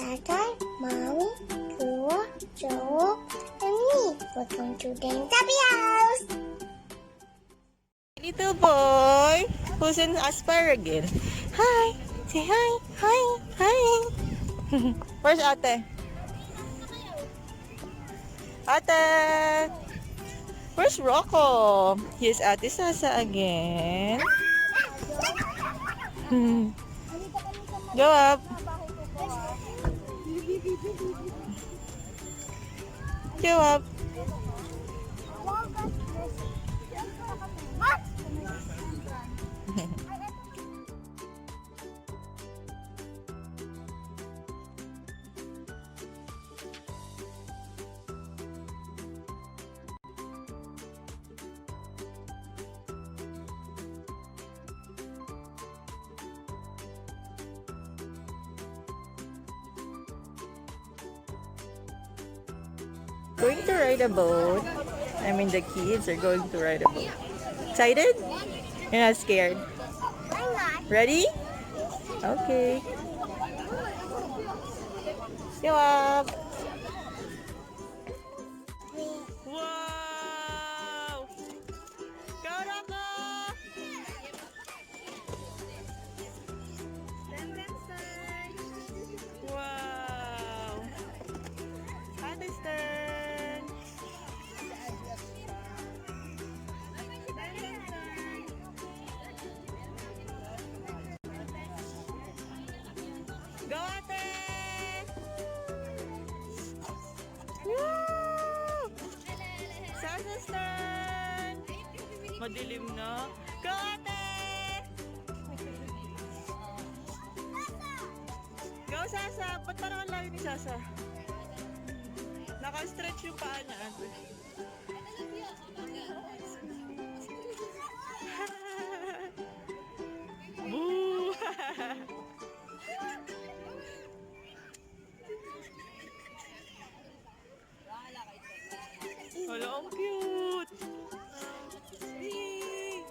Dad, Mommy, Kua, Joe, and me. Welcome to Dane's Happy House! Little boy who's in asparagus. Hi! Say hi! Hi! Hi! Where's ate? Ate! Where's Rocco? Here's Ate Sasa again. Go up! Go up! Going to ride a boat. I mean, the kids are going to ride a boat. Excited? You're not scared? I'm not. Ready? Okay. Go up. Wow! Go, Rocco! Wow! Ate's turn. Go, ate! Woo! Sasa's turn! Madilim na. Go, ate! Go, Sasa! Ba't parang ang layo ni Sasa? Naka-stretch yung paa niya, ate. Boo! Wala, ang cute! Yay!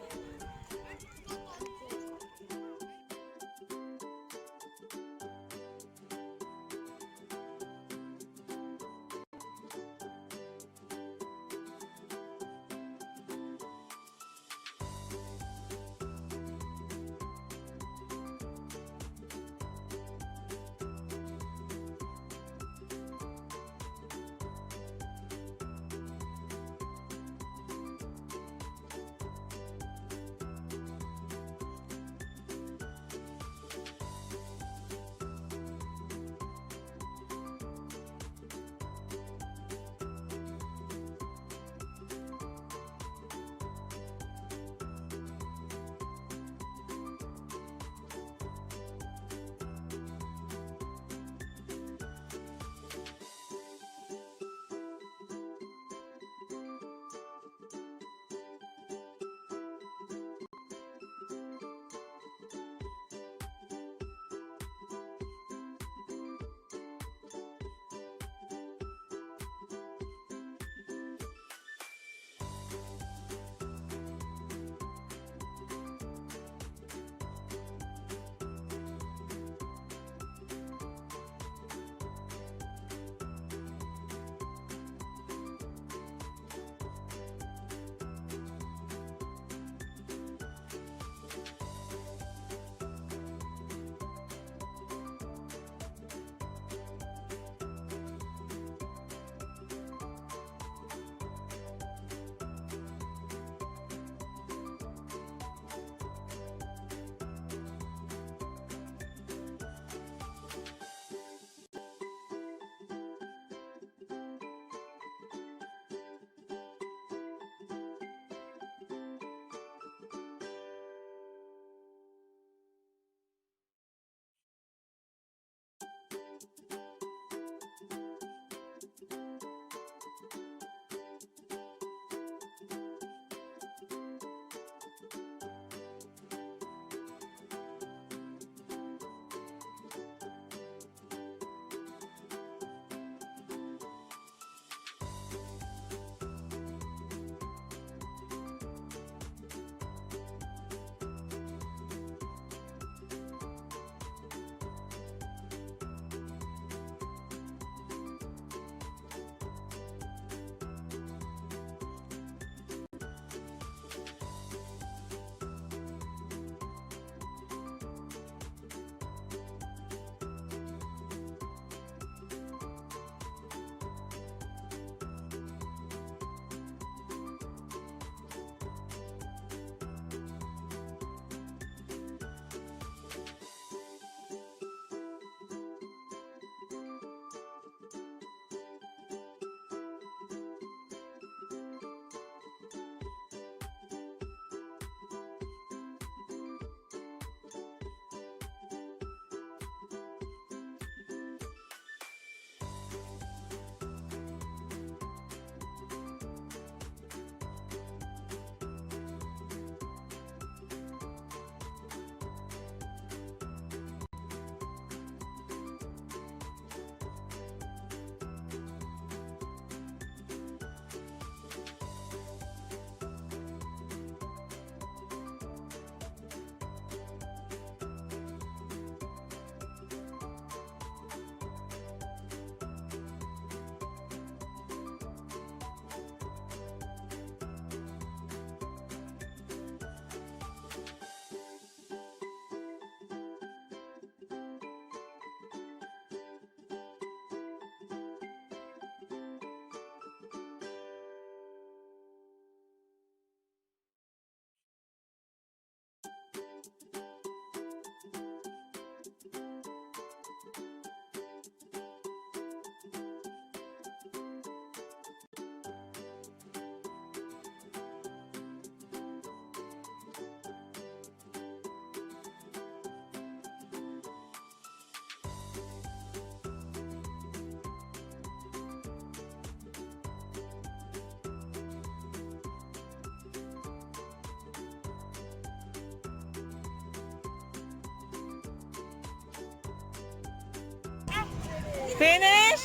Finish?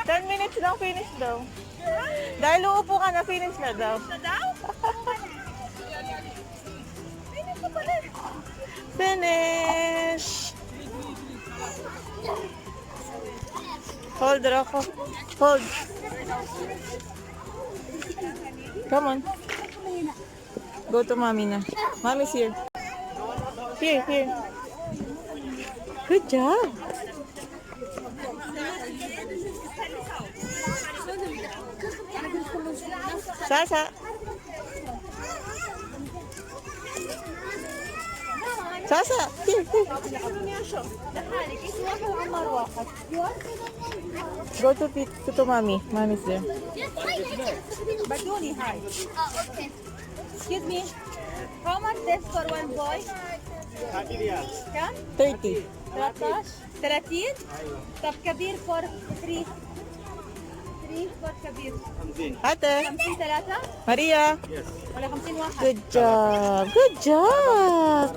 10 minutes lang, finish daw. Dahil uupo ka na, finish na daw. Finish! Hold, Rocco. Hold. Come on. Go to mommy na. Mommy's here. Here, here. Good job. Sasa. Sasa. Here, here. Go to mommy. Mommy's there. Baduni, hi. Oh, okay. Excuse me. How much this for one boy? 30 riyals. كم؟ 30. 30 طب كبير for 3 for كبير Ate. 50 3 Maria. Yes. ولا 50 واحد Good job. Good job.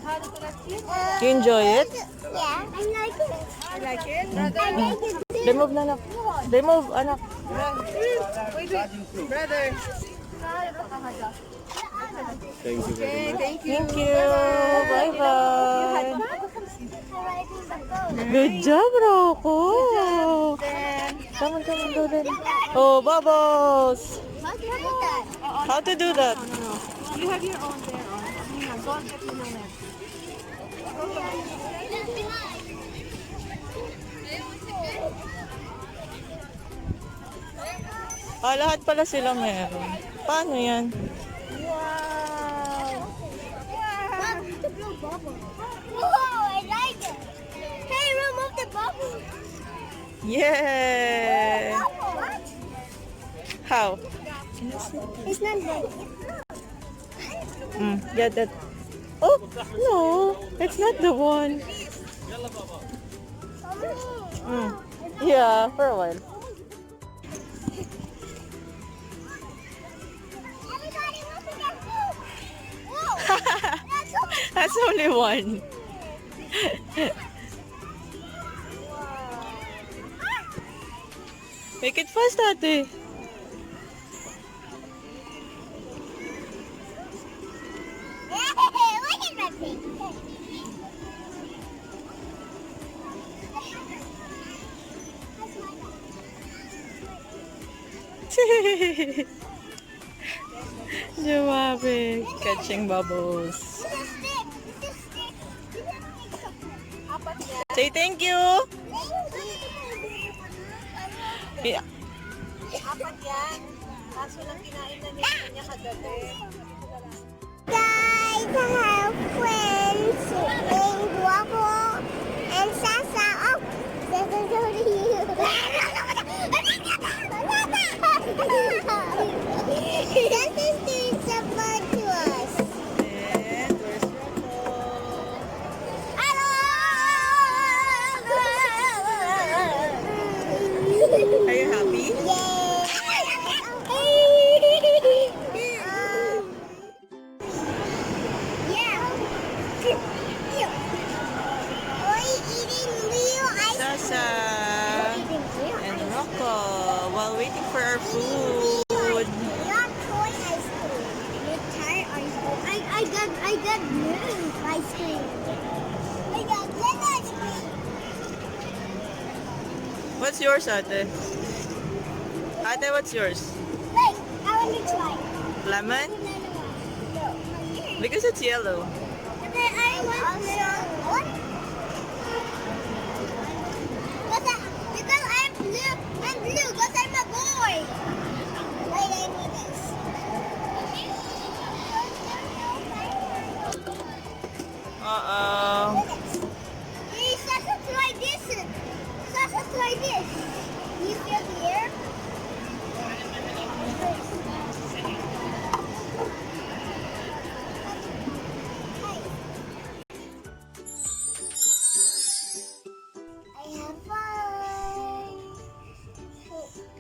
هذا 30 You enjoy it? Yeah, I like it. I like it I like it. Remove na, anak. Remove, anak. brother Thank you very okay much. thank you Thank you. Bye-bye. I Good job, Rocco. then Come on, go then. Oh, bubbles. like it. How to do that? you have your own there go and get your own there. Ah, lahat pala sila meron. Paano yan? Wow. Whoa, I like it. Hey, remove the bubble. Yeah. What? How? It's not good. Get that. Oh, no. It's not the one. Yeah, for a while. Everybody wants to get food. Whoa, that's so That's only one. Make it fast, ate. Look at that thing. Jawabe. Catching bubbles. It's a stick. It's a stick. Apat yan. Say thank you. Yeah. Apat yan. Kaso lang kinain na niya kagabi. Guys, I have friends named Rocco and Sasa. Oh, Sasa's over here. Sasa's doing some fun to us. And where's Rocco? Are you happy? Sasa and Rocco while waiting for our food. I got blue ice cream. I got red ice cream. What's yours, ate? Ate, what's yours? Wait, I want to try. Lemon? No. Because it's yellow. And then I want what? Because I'm blue. I'm blue because I'm a boy. Wait, I need this. Uh-oh. Hey, Sasha, try this. Sasha, try this. You feel the air? I have fun.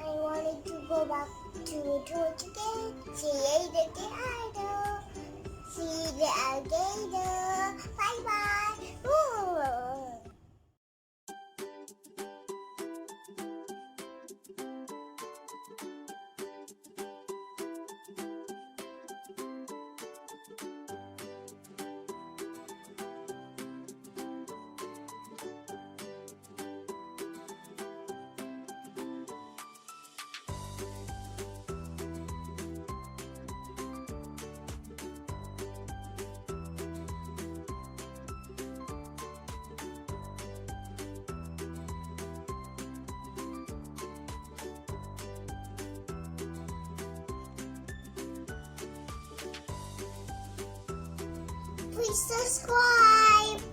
I wanted to go back to church again. See the idol. See the alligator. Bye bye. Ooh. Please subscribe.